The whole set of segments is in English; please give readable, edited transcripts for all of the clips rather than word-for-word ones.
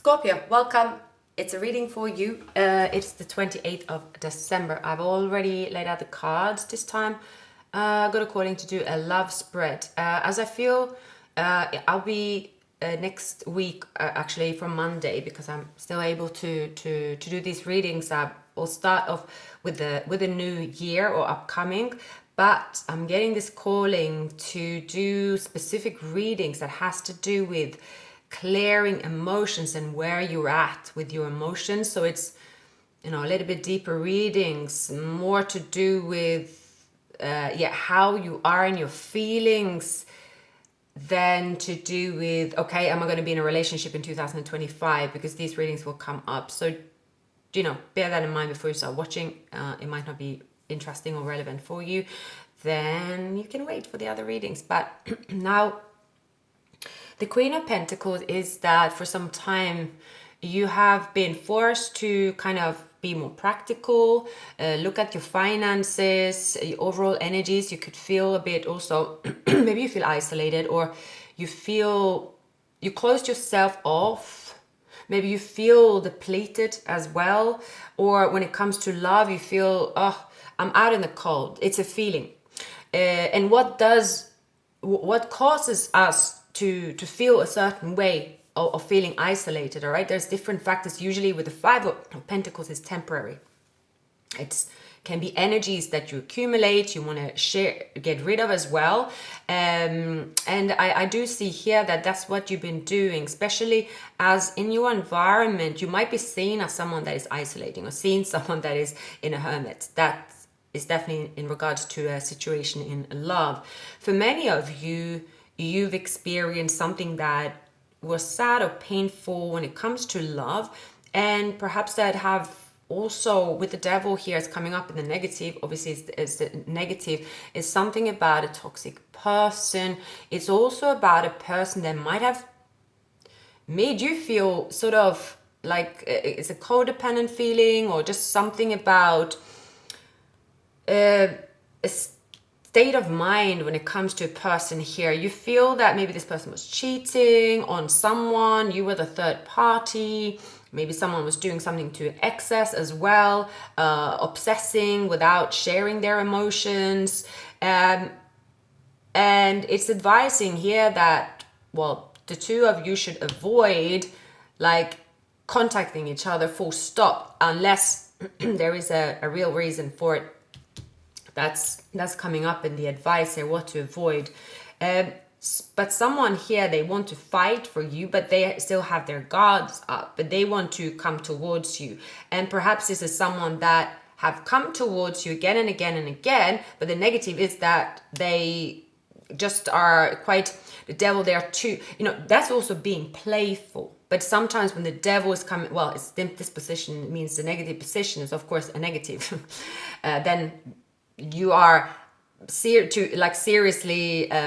Scorpio, welcome. It's a reading for you. It's the 28th of December. I've already laid out the cards this time. Got a calling to do a love spread. As I feel, I'll be next week, actually from Monday, because I'm still able to do these readings. We'll start off with the new year or upcoming. But I'm getting this calling to do specific readings that has to do with clearing emotions and where you're at with your emotions. So it's, a little bit deeper readings, more to do with how you are in your feelings than to do with, okay, am I going to be in a relationship in 2025? Because these readings will come up. So, bear that in mind before you start watching. It might not be interesting or relevant for you. Then you can wait for the other readings. But now, the Queen of Pentacles is that for some time you have been forced to kind of be more practical, look at your finances, your overall energies. You could feel a bit also, maybe you feel isolated, or you feel you closed yourself off. Maybe you feel depleted as well. Or when it comes to love, you feel, oh, I'm out in the cold. It's a feeling. And what causes us to feel a certain way of feeling isolated, all right? There's different factors. Usually with the Five of Pentacles is temporary. It can be energies that you accumulate, you want to get rid of as well. And I do see here that that's what you've been doing, especially as in your environment, you might be seen as someone that is isolating or seen someone that is in a hermit. That is definitely in regards to a situation in love. For many of you, you've experienced something that was sad or painful when it comes to love, and perhaps that have also, with the devil here is coming up in the negative, obviously it's the negative, is something about a toxic person. It's also about a person that might have made you feel sort of like it's a codependent feeling, or just something about a state of mind when it comes to a person here. You feel that maybe this person was cheating on someone, you were the third party, maybe someone was doing something to excess as well, obsessing without sharing their emotions. And it's advising here that, well, the two of you should avoid like contacting each other full stop, unless there is a real reason for it. That's coming up in the advice here, what to avoid. But someone here, they want to fight for you, but they still have their guards up, but they want to come towards you. And perhaps this is someone that have come towards you again and again and again, but the negative is that they just are quite, the devil, they are too, that's also being playful. But sometimes when the devil is coming, well, it's this position means the negative position is of course a negative. Then you are seriously, it's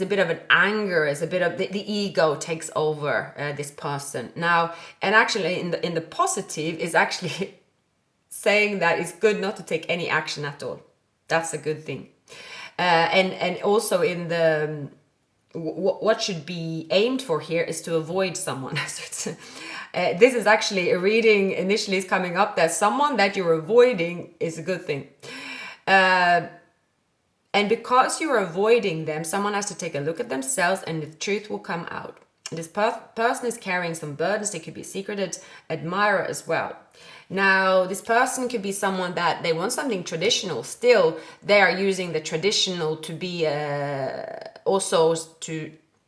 a bit of an anger, it's a bit of the ego takes over this person now. And actually in the positive is actually saying that it's good not to take any action at all. That's a good thing. And also in the what should be aimed for here is to avoid someone. This is actually a reading initially is coming up that someone that you're avoiding is a good thing. And because you're avoiding them, someone has to take a look at themselves and the truth will come out. This person is carrying some burdens. They could be a secret admirer as well. Now, this person could be someone that they want something traditional. Still, they are using the traditional to be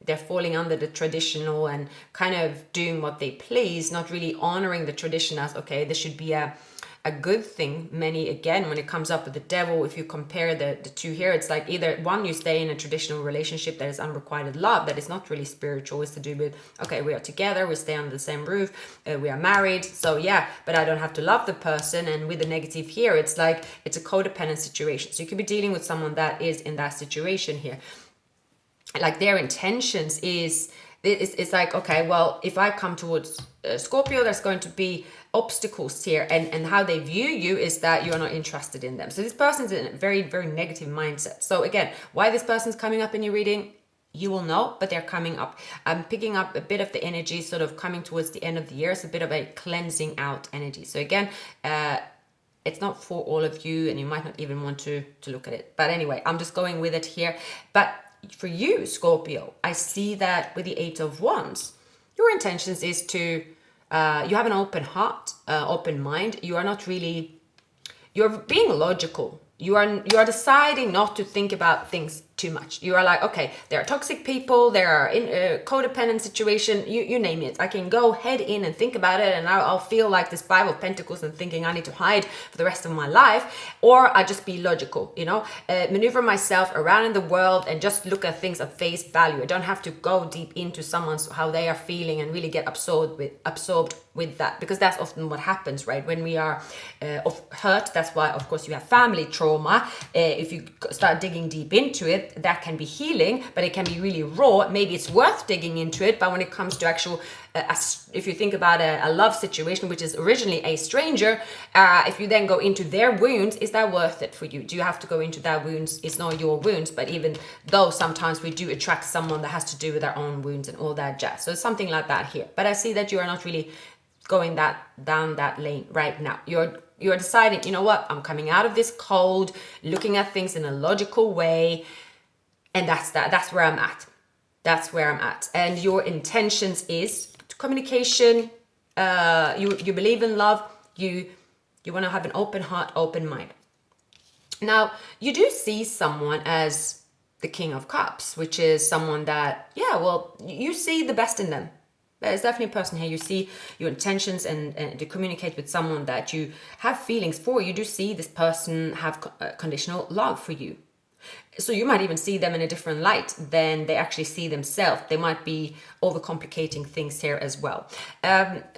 they're falling under the traditional and kind of doing what they please, not really honoring the tradition as, okay, this should be a good thing. Many, again, when it comes up with the devil, if you compare the two here, it's like either one, you stay in a traditional relationship that is unrequited love, that is not really spiritual, it's to do with, okay, we are together, we stay under the same roof, we are married, so yeah, but I don't have to love the person. And with the negative here, it's like, it's a codependent situation. So you could be dealing with someone that is in that situation here. Like their intentions is, it's like, okay, well, if I come towards Scorpio, there's going to be obstacles here, and how they view you is that you're not interested in them. So this person's in a very, very negative mindset. So again, why this person's coming up in your reading, you will know, but they're coming up. I'm picking up a bit of the energy sort of coming towards the end of the year. It's a bit of a cleansing out energy. So again, it's not for all of you, and you might not even want to look at it. But anyway, I'm just going with it here. But for you, Scorpio, I see that with the Eight of Wands, your intentions is to, you have an open heart, open mind. You are not really, you're being logical. You are deciding not to think about things too much. You are like, okay, there are toxic people, there are in a codependent situation, you name it. I can go head in and think about it, and I'll feel like this Five of Pentacles and thinking I need to hide for the rest of my life. Or I just be logical, maneuver myself around in the world and just look at things at face value. I don't have to go deep into someone's, how they are feeling, and really get absorbed with that, because that's often what happens, right? When we are hurt, that's why, of course, you have family trauma. If you start digging deep into it, that can be healing, but it can be really raw. Maybe it's worth digging into it, but when it comes to actual, if you think about a love situation, which is originally a stranger, if you then go into their wounds, is that worth it for you? Do you have to go into their wounds? It's not your wounds, but even though sometimes we do attract someone that has to do with our own wounds and all that jazz. So it's something like that here. But I see that you are not really going down that lane right now. You're deciding, you know what, I'm coming out of this cold, looking at things in a logical way, and that's where I'm at. That's where I'm at. And your intentions is communication. You believe in love. You want to have an open heart, open mind. Now, you do see someone as the King of Cups, which is someone that, you see the best in them. There's definitely a person here. You see your intentions and to communicate with someone that you have feelings for. You do see this person have conditional love for you. So you might even see them in a different light than they actually see themselves. They might be overcomplicating things here as well.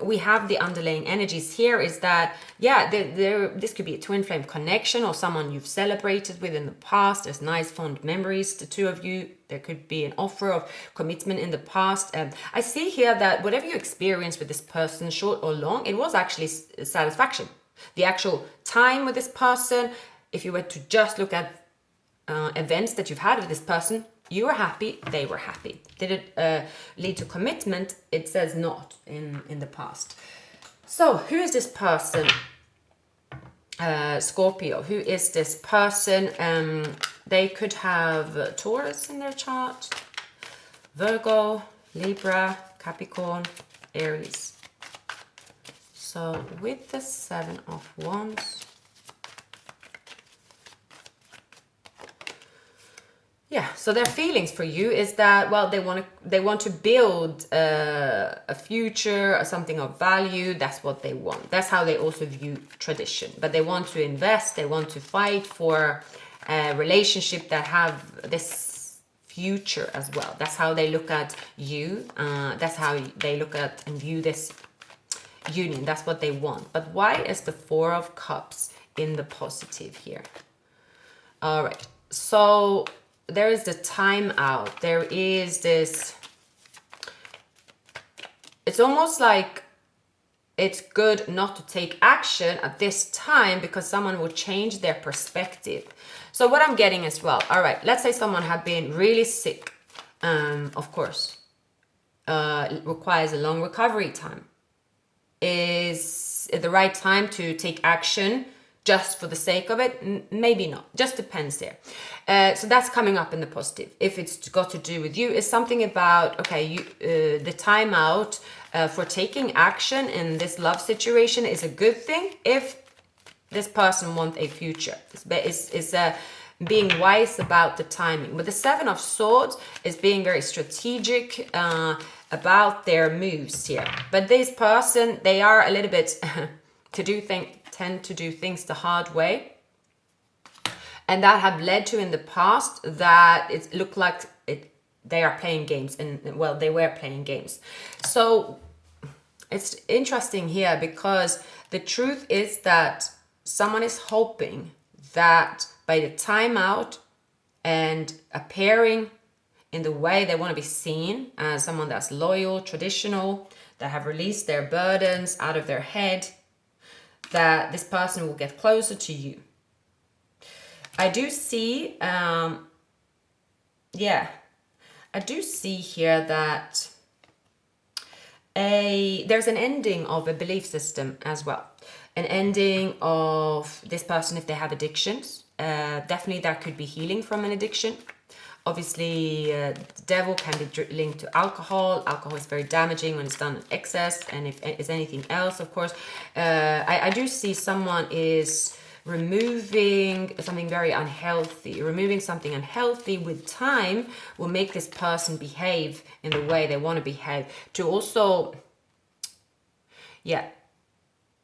We have the underlying energies here is that, this could be a twin flame connection or someone you've celebrated with in the past. There's nice fond memories, the two of you. There could be an offer of commitment in the past. I see here that whatever you experienced with this person, short or long, it was actually satisfaction. The actual time with this person, if you were to just look at events that you've had with this person, you were happy, they were happy. Did it lead to commitment? It says not in the past. So who is this person? Scorpio. Who is this person? They could have Taurus in their chart, Virgo, Libra, Capricorn, Aries. So with the Seven of Wands, so their feelings for you is that, they want to build a future or something of value. That's what they want. That's how they also view tradition. But they want to invest. They want to fight for a relationship that have this future as well. That's how they look at you. That's how they look at and view this union. That's what they want. But why is the Four of Cups in the positive here? All right. So there is the time out. There is this, it's almost like it's good not to take action at this time because someone will change their perspective. So what I'm getting as well, all right, let's say someone had been really sick, of course, it requires a long recovery time. Is it the right time to take action just for the sake of it? Maybe not. Just depends there. So that's coming up in the positive. If it's got to do with you, it's something about, okay, the timeout for taking action in this love situation is a good thing if this person wants a future. It's being wise about the timing. But the Seven of Swords is being very strategic about their moves here. But this person, they are a little bit tend to do things the hard way, and that have led to in the past that it looked like they are playing games, and they were playing games. So it's interesting here because the truth is that someone is hoping that by the time out and appearing in the way they want to be seen as someone that's loyal, traditional, that have released their burdens out of their head, that this person will get closer to you. I do see, I do see here that there's an ending of a belief system as well. An ending of this person if they have addictions. Definitely that could be healing from an addiction. Obviously, the devil can be linked to alcohol. Alcohol is very damaging when it's done in excess, and if it's anything else, of course. I do see someone is removing something very unhealthy. Removing something unhealthy with time will make this person behave in the way they want to behave. To also, yeah,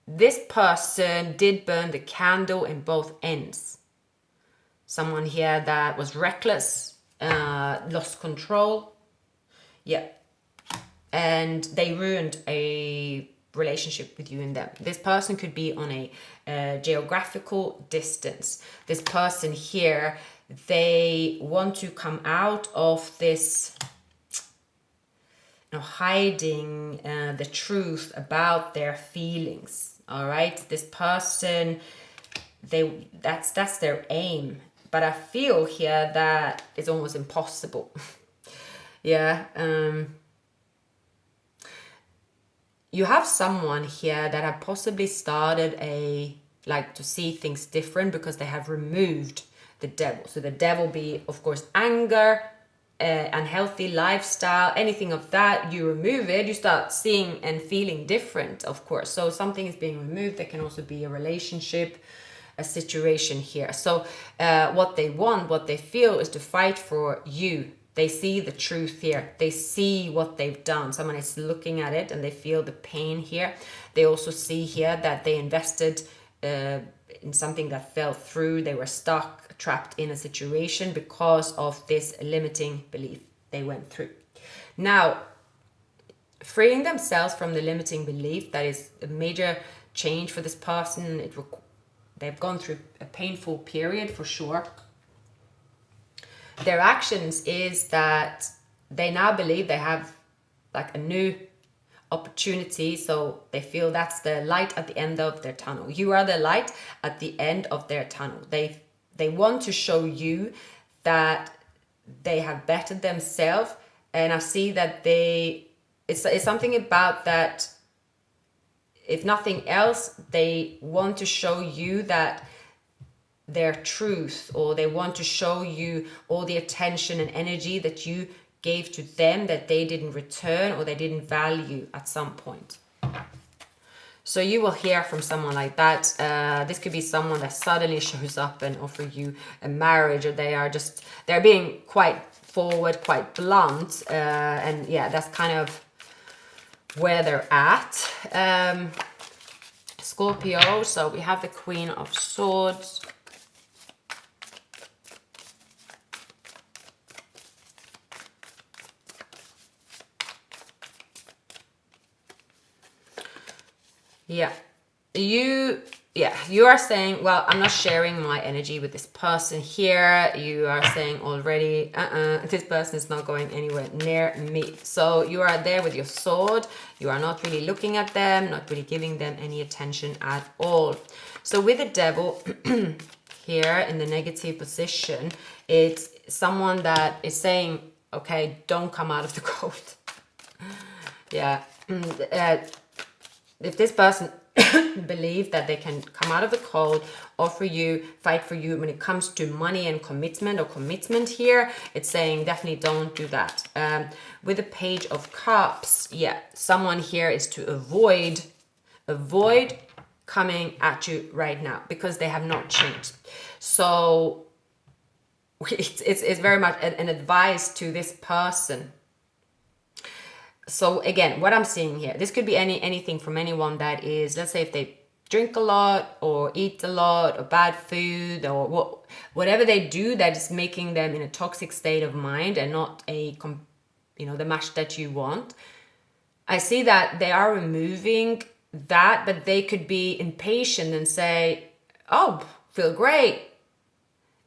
this person did burn the candle in both ends. Someone here that was reckless, lost control, yeah, and they ruined a relationship with you and them. This person could be on a geographical distance. This person here, they want to come out of this, hiding the truth about their feelings. All right, this person, that's their aim. But I feel here that it's almost impossible. Yeah. You have someone here that have possibly started to see things different because they have removed the devil. So the devil be, of course, anger, unhealthy lifestyle, anything of that. You remove it, you start seeing and feeling different, of course. So something is being removed. There can also be a relationship, a situation here. So what they want, what they feel is to fight for you. They see the truth here. They see what they've done. Someone is looking at it and they feel the pain here. They also see here that they invested in something that fell through. They were stuck, trapped in a situation because of this limiting belief they went through. Now, freeing themselves from the limiting belief, that is a major change for this person. They've gone through a painful period for sure. Their actions is that they now believe they have like a new opportunity. So they feel that's the light at the end of their tunnel. You are the light at the end of their tunnel. They want to show you that they have bettered themselves. And I see that it's something about that. If nothing else, they want to show you that their truth, or they want to show you all the attention and energy that you gave to them that they didn't return or they didn't value at some point. So you will hear from someone like that. This could be someone that suddenly shows up and offer you a marriage, or they're being quite forward, quite blunt, and yeah, that's kind of where they're at. Scorpio, so we have the Queen of Swords. Yeah, you are saying, well, I'm not sharing my energy with this person here. You are saying already, this person is not going anywhere near me. So you are there with your sword. You are not really looking at them, not really giving them any attention at all. So with the devil here in the negative position, it's someone that is saying, okay, don't come out of the cold. Yeah. If this person believe that they can come out of the cold, offer you, fight for you when it comes to money and commitment here, it's saying definitely don't do that. With the Page of Cups, yeah, someone here is to avoid coming at you right now because they have not changed. So it's very much an advice to this person. So again, what I'm seeing here, this could be anything from anyone that is, let's say if they drink a lot or eat a lot or bad food or whatever they do that is making them in a toxic state of mind and not the match that you want. I see that they are removing that, but they could be impatient and say, oh, feel great.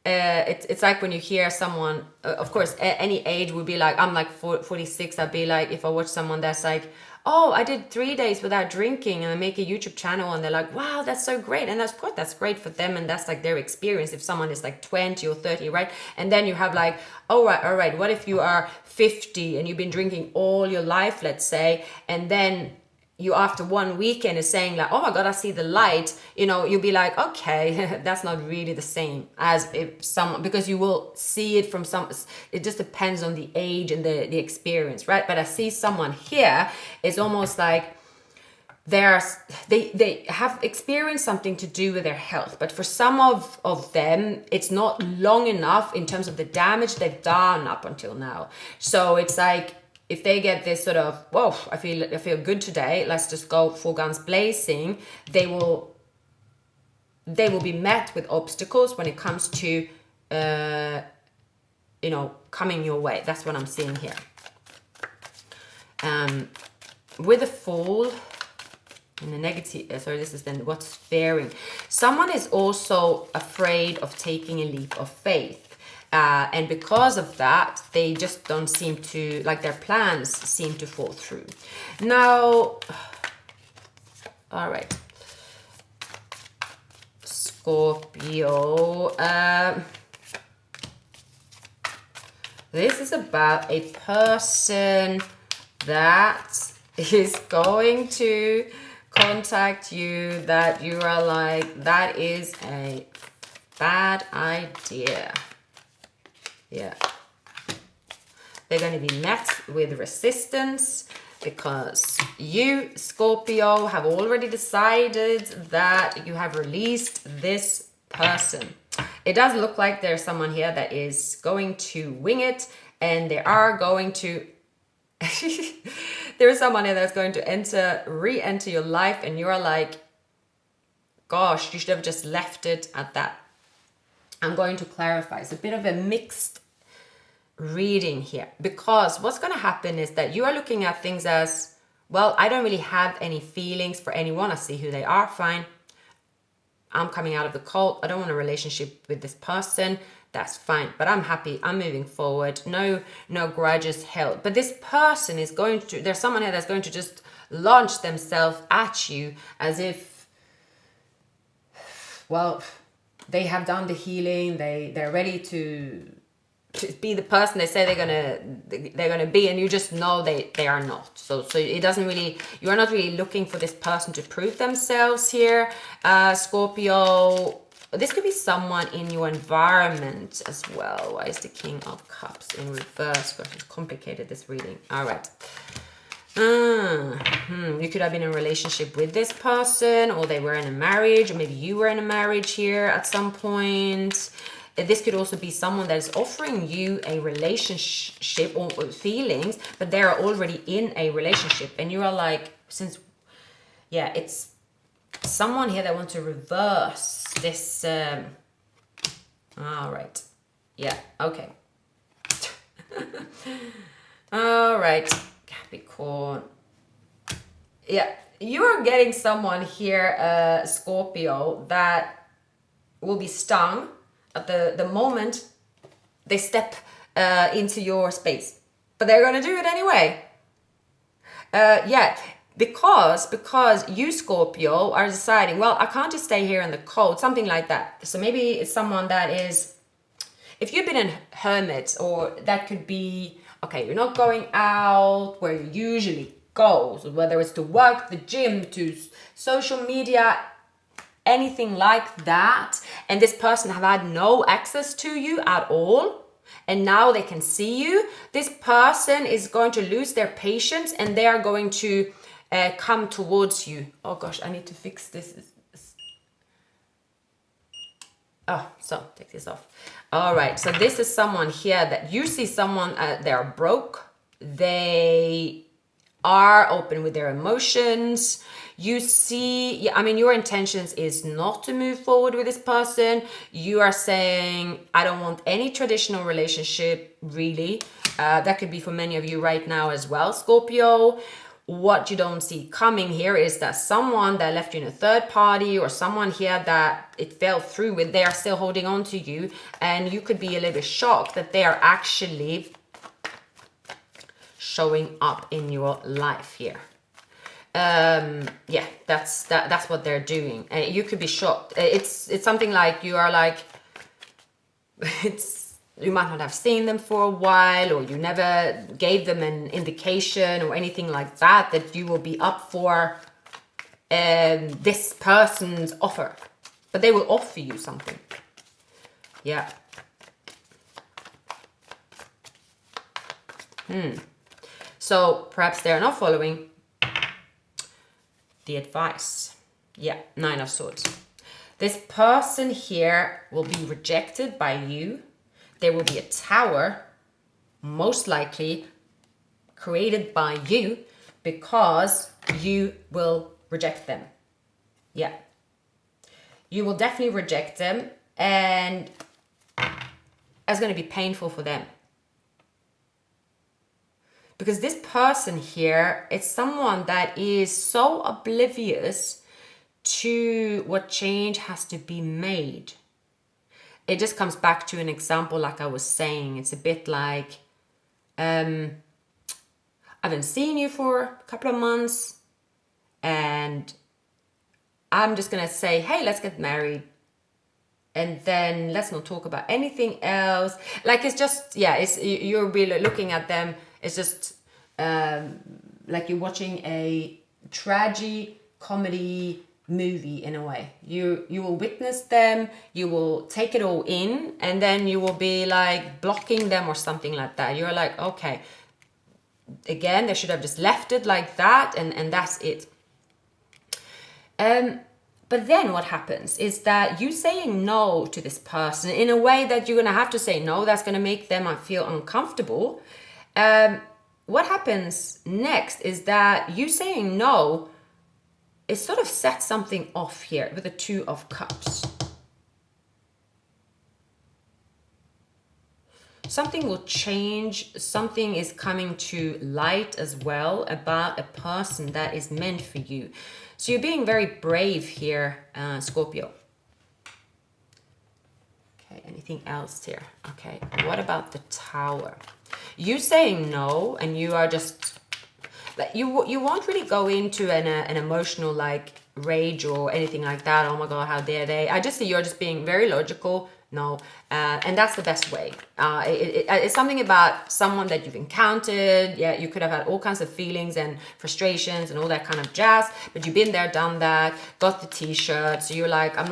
it's like when you hear someone, of course, any age would be like, I'm like 46, I'd be like, if I watch someone that's like, oh, I did 3 days without drinking and I make a YouTube channel, and they're like, wow, that's so great. And that's, of course, that's great for them. And that's like their experience. If someone is like 20 or 30, right? And then you have like, all right, what if you are 50 and you've been drinking all your life, let's say, and then you after one weekend is saying like, oh my God, I see the light, you know, you'll be like, okay, that's not really the same as if someone, because you will see it from some, it just depends on the age and the experience, right? But I see someone here, it's almost like they have experienced something to do with their health, but for some of them, it's not long enough in terms of the damage they've done up until now. So it's like, if they get this sort of, whoa, I feel good today, let's just go full guns blazing, they will be met with obstacles when it comes to, you know, coming your way. That's what I'm seeing here. With the Fool in the negative, this is then what's fearing. Someone is also afraid of taking a leap of faith. And because of that, they just don't seem to, like their plans seem to fall through. Now, all right. Scorpio. This is about a person that is going to contact you that you are like, that is a bad idea. Yeah, they're going to be met with resistance because you, Scorpio, have already decided that you have released this person. It does look like there's someone here that is going to wing it, and they are going to there is someone here that's going to re-enter your life, and you're like, gosh, you should have just left it at that. I'm going to clarify. It's a bit of a mixed reading here, because what's going to happen is that you are looking at things as, well, I don't really have any feelings for anyone. I see who they are, fine. I'm coming out of the cult. I don't want a relationship with this person. That's fine. But I'm happy. I'm moving forward. No grudges held. But this person is going to, there's someone here that's going to just launch themselves at you as if, well, they have done the healing. They're ready to be the person they say they're gonna be, and you just know they are not. So it doesn't really, you are not really looking for this person to prove themselves here, Scorpio. This could be someone in your environment as well. Why is the King of Cups in reverse? Gosh, it's complicated, this reading. All right. You could have been in a relationship with this person, or they were in a marriage, or maybe you were in a marriage here at some point. This could also be someone that is offering you a relationship or feelings, but they're already in a relationship. And you are like, it's someone here that wants to reverse this. All right. Yeah, okay. All right. Capricorn. Yeah, you are getting someone here, Scorpio, that will be stung at the moment they step into your space, but they're going to do it anyway. Because you, Scorpio, are deciding, well, I can't just stay here in the cold, something like that. So maybe it's someone that is, if you've been a hermit, or that could be, okay, you're not going out where you usually go, so whether it's to work, the gym, to social media, anything like that, and this person have had no access to you at all, and now they can see you, this person is going to lose their patience, and they are going to come towards you. Oh gosh, I need to fix this. Oh, so take this off. All right, so this is someone here that you see someone, they're broke, they are open with their emotions. You see, I mean, your intentions is not to move forward with this person. You are saying, I don't want any traditional relationship, really. That could be for many of you right now as well, Scorpio. what you don't see coming here is that someone that left you in a third party, or someone here that it fell through with, they are still holding on to you, and you could be a little bit shocked that they are actually showing up in your life here. Yeah, that's what they're doing. You could be shocked. It's something like you are like, you might not have seen them for a while, or you never gave them an indication or anything like that, that you will be up for this person's offer. But they will offer you something. Yeah. So perhaps they're not following the advice. Yeah, 9 of Swords. This person here will be rejected by you. There will be a tower, most likely created by you, because you will reject them. Yeah. You will definitely reject them, and it's going to be painful for them. Because this person here, it's someone that is so oblivious to what change has to be made. It just comes back to an example like I was saying. It's a bit like, I haven't seen you for a couple of months, and I'm just going to say, hey, let's get married. And then let's not talk about anything else. Like, it's just, yeah, you're really looking at them. It's just like you're watching a tragi-comedy movie in a way. You will witness them, you will take it all in, and then you will be like blocking them or something like that. You're like, okay, again, they should have just left it like that, and that's it. But then what happens is that you saying no to this person in a way that you're going to have to say no, that's going to make them feel uncomfortable. What happens next is that you saying no, it sort of sets something off here with the 2 of Cups. Something will change. Something is coming to light as well about a person that is meant for you. So you're being very brave here, Scorpio. Okay, anything else here? Okay, what about the Tower? You saying no, and you are just... Like you won't really go into an emotional like rage or anything like that. Oh my God, how dare they? I just see you're just being very logical. No, and that's the best way. It's something about someone that you've encountered. Yeah, you could have had all kinds of feelings and frustrations and all that kind of jazz, but you've been there, done that, got the t-shirt. So you're like, I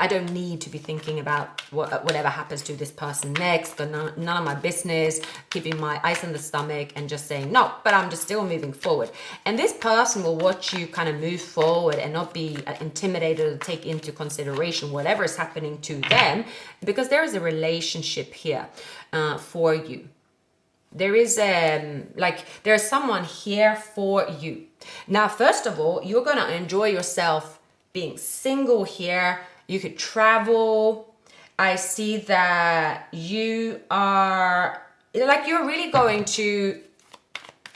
don't need to be thinking about whatever happens to this person next, but none of my business, keeping my ice in the stomach and just saying no, but I'm just still moving forward. And this person will watch you kind of move forward and not be intimidated or take into consideration whatever is happening to them, because there is a relationship here for you. There is there's someone here for you. Now, first of all, you're going to enjoy yourself being single here. You could travel. I see that you are like, you're really going to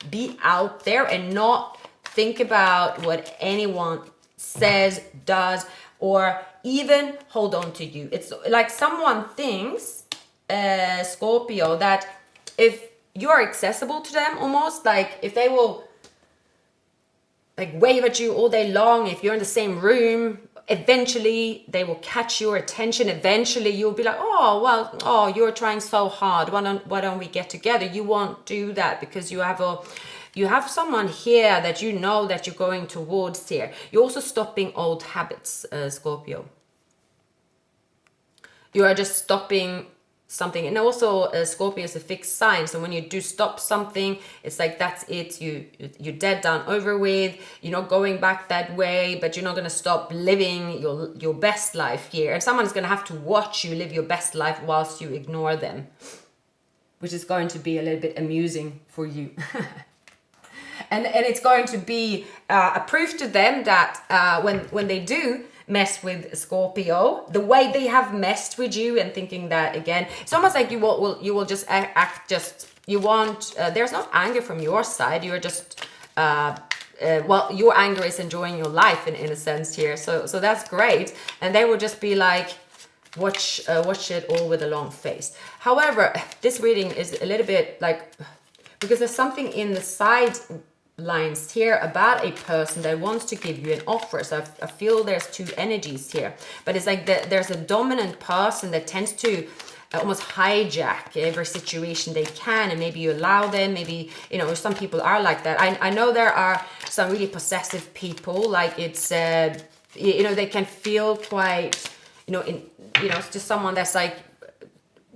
be out there and not think about what anyone says, does, or even hold on to you. It's like someone thinks, Scorpio, that if you are accessible to them, almost like if they will like wave at you all day long, if you're in the same room, eventually they will catch your attention. Eventually you'll be like, oh, you're trying so hard, why don't we get together? You won't do that because you have someone here that you know that you're going towards here. You're also stopping old habits, Scorpio. You are just stopping something. And also Scorpio is a fixed sign, so when you do stop something, it's like that's it, you're dead, done, over with. You're not going back that way, but you're not going to stop living your best life here, and someone's going to have to watch you live your best life whilst you ignore them, which is going to be a little bit amusing for you. And it's going to be a proof to them that when they do mess with Scorpio, the way they have messed with you, and thinking that again, it's almost like you will just act just, you want, there's no anger from your side, you're just well, your anger is enjoying your life in a sense here, so that's great, and they will just be like, watch it all with a long face. However, this reading is a little bit like, because there's something in the side lines here about a person that wants to give you an offer. So I feel there's two energies here, but it's like there's a dominant person that tends to almost hijack every situation they can, and maybe you allow them, maybe, you know, some people are like that. I know there are some really possessive people, like it's you know, they can feel quite, you know, it's just someone that's like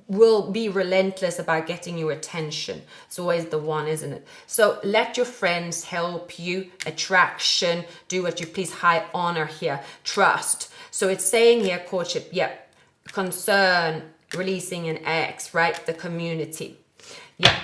will be relentless about getting your attention. It's always the one, isn't it? So let your friends help you. Attraction, do what you please, high honor here, trust. So it's saying here, courtship, yeah, concern, releasing an ex, right? The community. Yeah,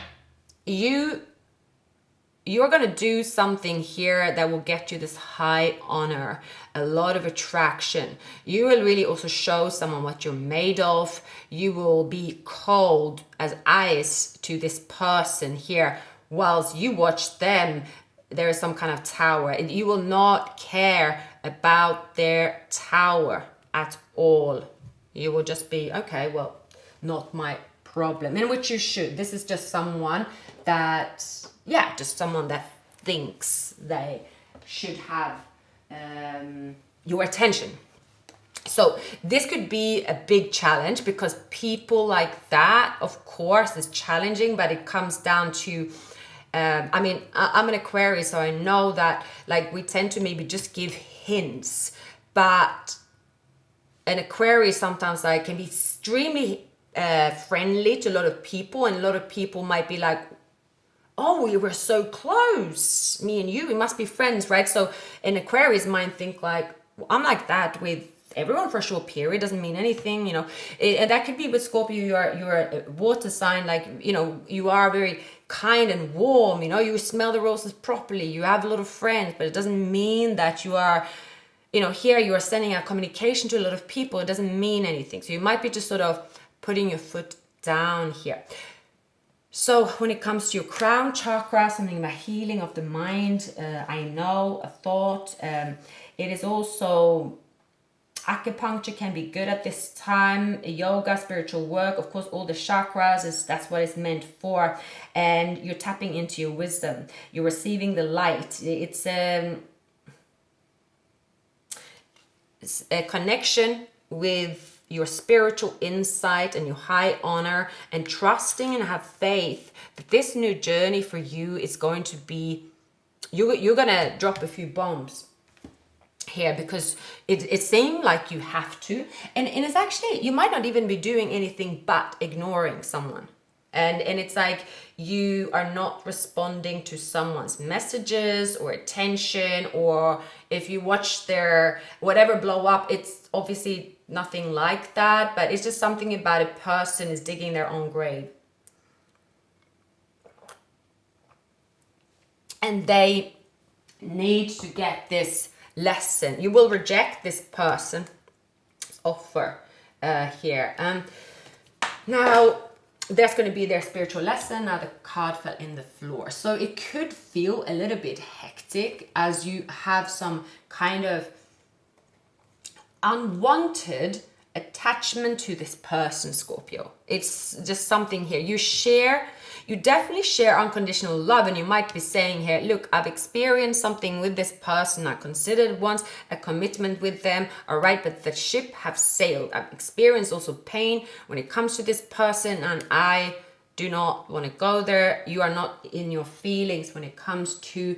you're going to do something here that will get you this high honor, a lot of attraction. You will really also show someone what you're made of. You will be cold as ice to this person here, whilst you watch them. There is some kind of tower, and you will not care about their tower at all. You will just be, okay, well, not my problem, in which you should. This is just someone that, yeah, just someone that thinks they should have your attention. So this could be a big challenge, because people like that, of course, is challenging, but it comes down to, I mean, I'm an Aquarius, so I know that, like, we tend to maybe just give hints, but an Aquarius sometimes, like, can be extremely friendly to a lot of people, and a lot of people might be like, oh, we were so close, me and you, we must be friends, right? So an Aquarius might think like, well, I'm like that with everyone for a short period, doesn't mean anything, you know. And that could be with Scorpio. You're a water sign, like, you know, you are very kind and warm, you know, you smell the roses properly, you have a lot of friends, but it doesn't mean that you are, you know, here you are sending out communication to a lot of people. It doesn't mean anything. So you might be just sort of putting your foot down here. So when it comes to your crown chakra, something about healing of the mind, I know, a thought. It is also, acupuncture can be good at this time, yoga, spiritual work, of course, all the chakras, that's what it's meant for. And you're tapping into your wisdom. You're receiving the light. It's a connection with your spiritual insight and your high honor, and trusting and have faith that this new journey for you is going to be, you're gonna drop a few bombs here, because it seemed like you have to, and it's actually, you might not even be doing anything but ignoring someone, and it's like you are not responding to someone's messages or attention, or if you watch their whatever blow up, it's obviously nothing like that, but it's just something about a person is digging their own grave, and they need to get this lesson. You will reject this person's offer here. Now there's going to be their spiritual lesson. Now the card fell in the floor, so it could feel a little bit hectic as you have some kind of unwanted attachment to this person, Scorpio. It's just something here. You definitely share unconditional love, and you might be saying here, look, I've experienced something with this person. I considered once a commitment with them, all right, but the ship have sailed. I've experienced also pain when it comes to this person, and I do not want to go there. You are not in your feelings when it comes to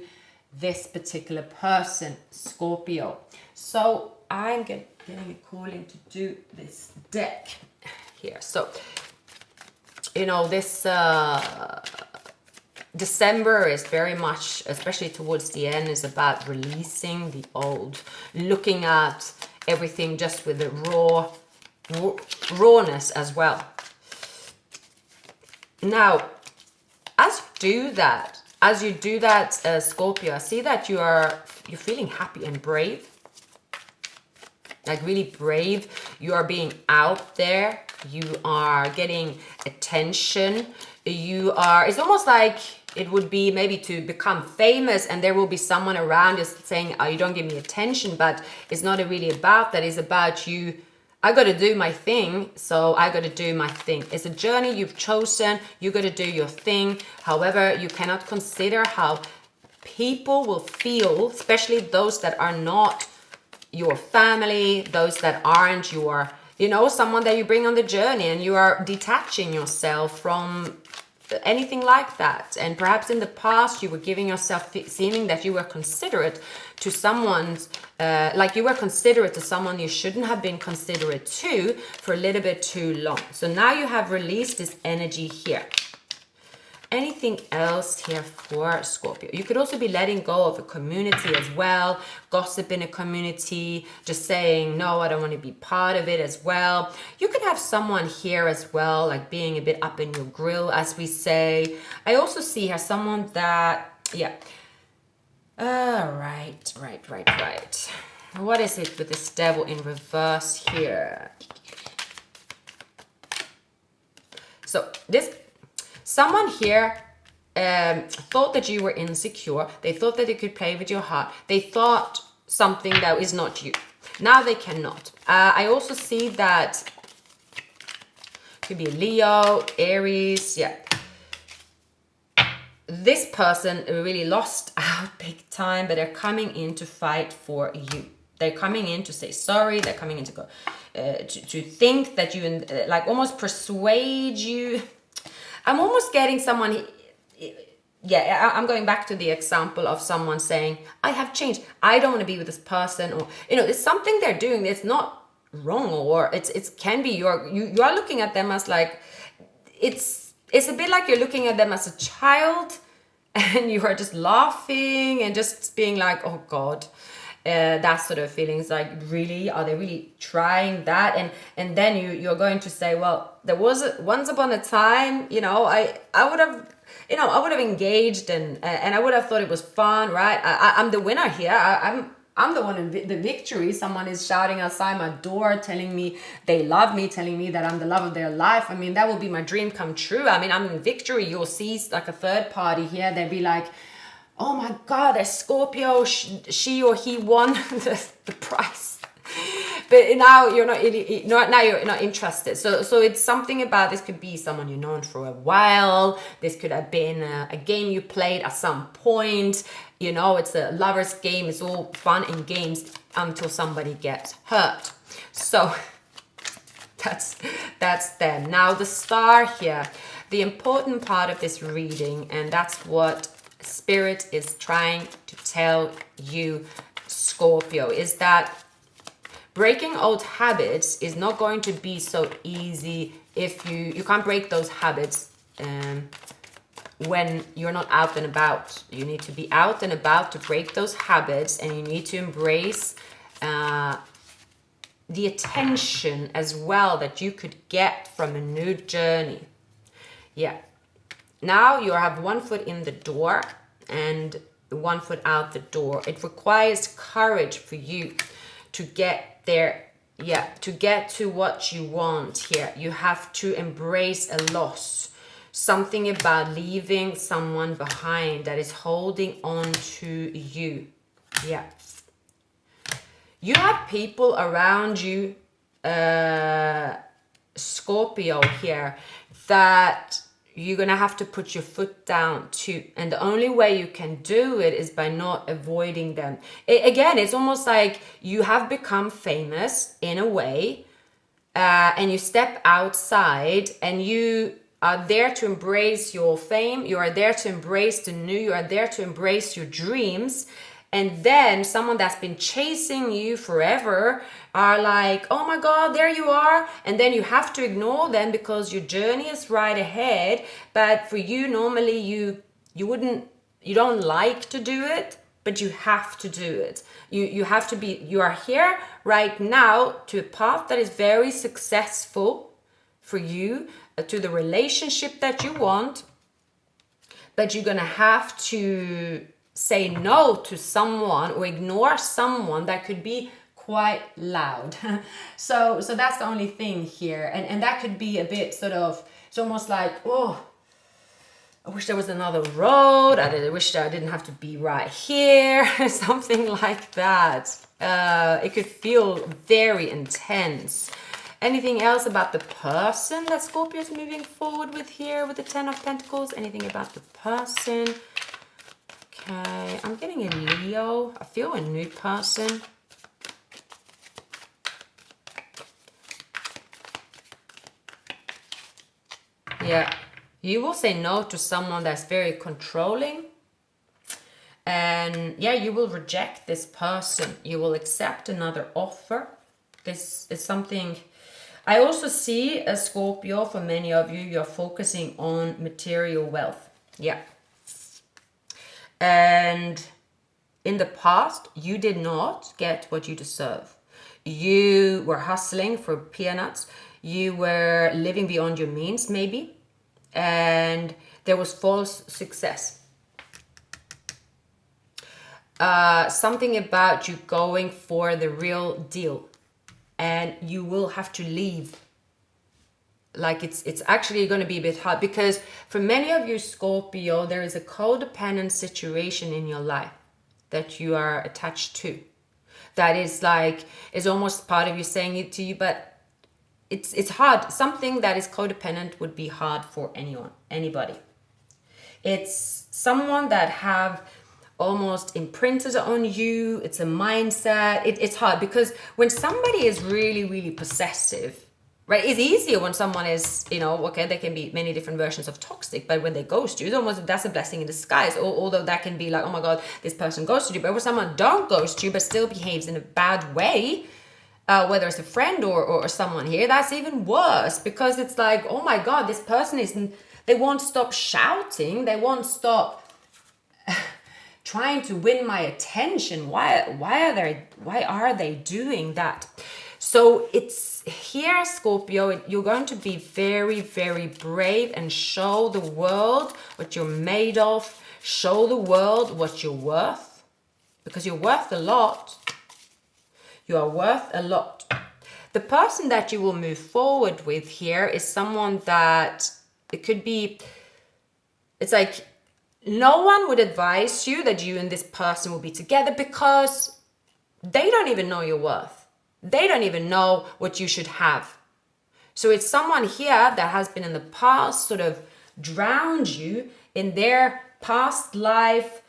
this particular person, Scorpio. So I'm getting a calling to do this deck here. So, you know, this December is very much, especially towards the end, is about releasing the old, looking at everything just with the rawness as well. Now, as you do that, Scorpio, I see that you're feeling happy and brave. like really brave. You are being out there. You are getting attention. You are, it's almost like it would be maybe to become famous, and there will be someone around you saying, oh, you don't give me attention, but it's not really about that. It's about you. I got to do my thing, so I got to do my thing. It's a journey you've chosen. You got to do your thing. However, you cannot consider how people will feel, especially those that are not your family, those that aren't your, you know, someone that you bring on the journey, and you are detaching yourself from anything like that. And perhaps in the past you were giving yourself seeming that you were considerate to someone's like you were considerate to someone you shouldn't have been considerate to for a little bit too long. So now you have released this energy here. Anything else here for Scorpio? You could also be letting go of a community as well, gossip in a community, just saying, no, I don't want to be part of it as well. You could have someone here as well, like being a bit up in your grill, as we say. I also see here someone that, yeah. Right. What is it with this devil in reverse here? So this... Someone here thought that you were insecure. They thought that they could play with your heart. They thought something that is not you. Now they cannot. I also see that could be Leo, Aries. Yeah. This person really lost out big time, but they're coming in to fight for you. They're coming in to say sorry. They're coming in to go to think that you like almost persuade you. I'm almost getting someone, yeah, I'm going back to the example of someone saying, I have changed. I don't want to be with this person, or, you know, it's something they're doing that's not wrong, or it can be you are looking at them as like, it's a bit like you're looking at them as a child, and you are just laughing and just being like, oh God. That sort of feelings, like, really, are they really trying that? And then you're going to say, well, there was once upon a time, you know, I would have engaged, and I would have thought it was fun, right? I'm the winner here. I'm the one in the victory. Someone is shouting outside my door, telling me they love me, telling me that I'm the love of their life. I mean, that will be my dream come true. I mean, I'm in victory. You'll see like a third party here. They'll be like, oh my God, there's Scorpio, she or he won the prize. But now you're not interested. So it's something about, this could be someone you've known for a while. This could have been a game you played at some point. You know, it's a lover's game. It's all fun and games until somebody gets hurt. So that's them. Now the star here, the important part of this reading, and that's what Spirit is trying to tell you, Scorpio, is that breaking old habits is not going to be so easy if you can't break those habits when you're not out and about. You need to be out and about to break those habits, and you need to embrace the attention as well that you could get from a new journey. Yeah. Now you have one foot in the door and one foot out the door. It requires courage for you to get there, yeah, to get to what you want here. You have to embrace a loss. Something about leaving someone behind that is holding on to you. Yeah. You have people around you, Scorpio here, that you're going to have to put your foot down too. And the only way you can do it is by not avoiding them. Again, it's almost like you have become famous in a way, and you step outside and you are there to embrace your fame. You are there to embrace the new. You are there to embrace your dreams. And then someone that's been chasing you forever are like, oh my God, there you are. And then you have to ignore them because your journey is right ahead. But for you, normally you don't like to do it, but you have to do it. You are here right now to a path that is very successful for you, to the relationship that you want. But you're going to have to say no to someone or ignore someone that could be quite loud. So that's the only thing here. And that could be a bit sort of, it's almost like, oh, I wish there was another road. I wish I didn't have to be right here. Something like that. It could feel very intense. Anything else about the person that Scorpio is moving forward with here with the Ten of Pentacles? Anything about the person? Okay, I'm getting a Leo. I feel a new person. Yeah, you will say no to someone that's very controlling. And yeah, you will reject this person. You will accept another offer. This is something... I also see a Scorpio, for many of you, you're focusing on material wealth. Yeah. And in the past, you did not get what you deserve. You were hustling for peanuts. You were living beyond your means, maybe. And there was false success. Something about you going for the real deal. And you will have to leave. Like it's actually going to be a bit hard, because for many of you Scorpio, there is a codependent situation in your life that you are attached to. That is like, is almost part of you saying it to you, but it's hard. Something that is codependent would be hard for anybody. It's someone that have almost imprinted on you. It's a mindset. It's hard, because when somebody is really, really possessive, right? It's easier when someone is, okay, there can be many different versions of toxic, but when they ghost you, it's almost, that's a blessing in disguise. Although that can be like, oh my God, this person ghosted you. But when someone don't ghost you, but still behaves in a bad way, whether it's a friend or someone here, that's even worse, because it's like, oh my God, this person they won't stop shouting. They won't stop trying to win my attention. Why are they doing that? So it's here, Scorpio, you're going to be very, very brave and show the world what you're made of. Show the world what you're worth, because you're worth a lot. You are worth a lot. The person that you will move forward with here is someone that it could be, it's like, no one would advise you that you and this person will be together, because they don't even know your worth. They don't even know what you should have. So it's someone here that has been in the past sort of drowned you in their past life,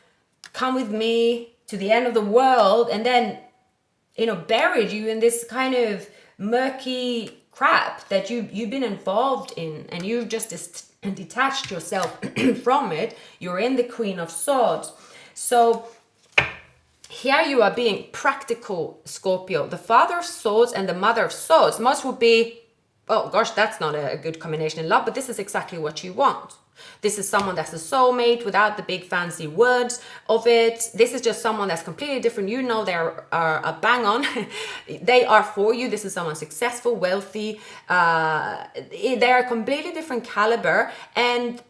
come with me to the end of the world, and then, buried you in this kind of murky crap that you've been involved in, and you've just detached yourself from it. You're in the Queen of Swords. So here you are being practical, Scorpio. The Father of Swords and the Mother of Swords. Most would be, oh gosh, that's not a good combination in love, but this is exactly what you want. This is someone that's a soulmate without the big fancy words of it. This is just someone that's completely different. They are a bang on. They are for you. This is someone successful, wealthy. They're a completely different caliber, and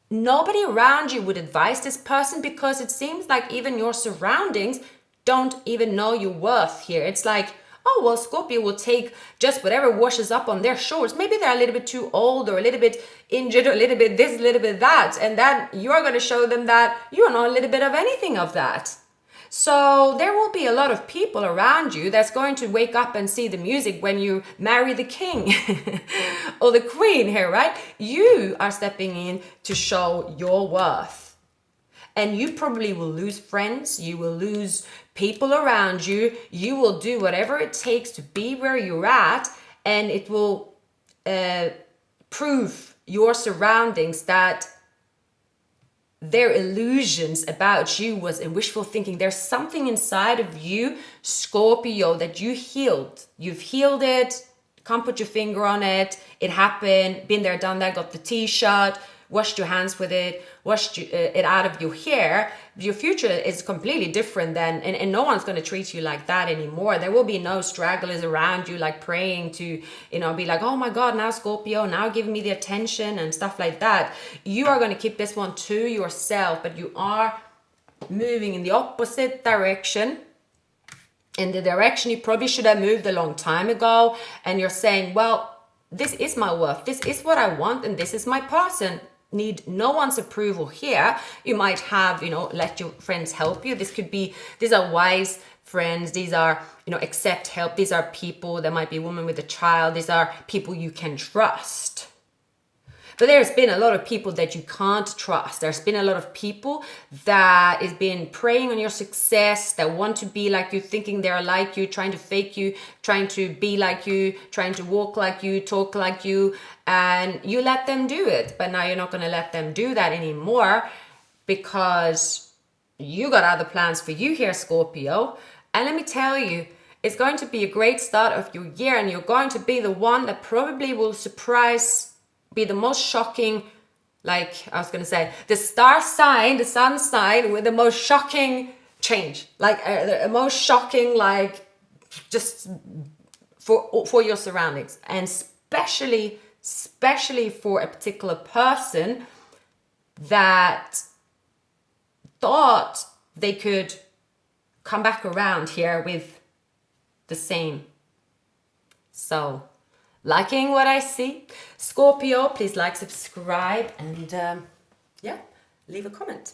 nobody around you would advise this person, because it seems like even your surroundings don't even know your worth here. It's like, oh, well, Scorpio will take just whatever washes up on their shores. Maybe they're a little bit too old, or a little bit injured, or a little bit this, a little bit that. And then you are going to show them that you don't know a little bit of anything of that. So there will be a lot of people around you that's going to wake up and see the music when you marry the king or the queen here, right? You are stepping in to show your worth. And you probably will lose friends. You will lose people around you. You will do whatever it takes to be where you're at. And it will prove your surroundings that their illusions about you was in wishful thinking. There's something inside of you, Scorpio, that you healed. You've healed it. Can't put your finger on it. It happened. Been there, done that. Got the T-shirt. Washed your hands with it. Washed it out of your hair. Your future is completely different then. And no one's going to treat you like that anymore. There will be no stragglers around you like praying to, be like, oh my God, now Scorpio, now give me the attention and stuff like that. You are going to keep this one to yourself, but you are moving in the opposite direction. in the direction you probably should have moved a long time ago, and you're saying, well, this is my worth, this is what I want, and this is my person. Need no one's approval here. You might have, let your friends help you. These are wise friends. These are, accept help. These are people. There might be a woman with a child. These are people you can trust. But there's been a lot of people that you can't trust. There's been a lot of people that has been preying on your success, that want to be like you, thinking they're like you, trying to fake you, trying to be like you, trying to walk like you, talk like you, and you let them do it. But now you're not going to let them do that anymore, because you got other plans for you here, Scorpio. And let me tell you, it's going to be a great start of your year, and you're going to be the one that probably will be the most shocking, like I was going to say, the star sign, the sun sign with the most shocking change, like the most shocking, like just for your surroundings, and especially for a particular person that thought they could come back around here with the same. So, liking what I see. Scorpio, please like, subscribe, and leave a comment.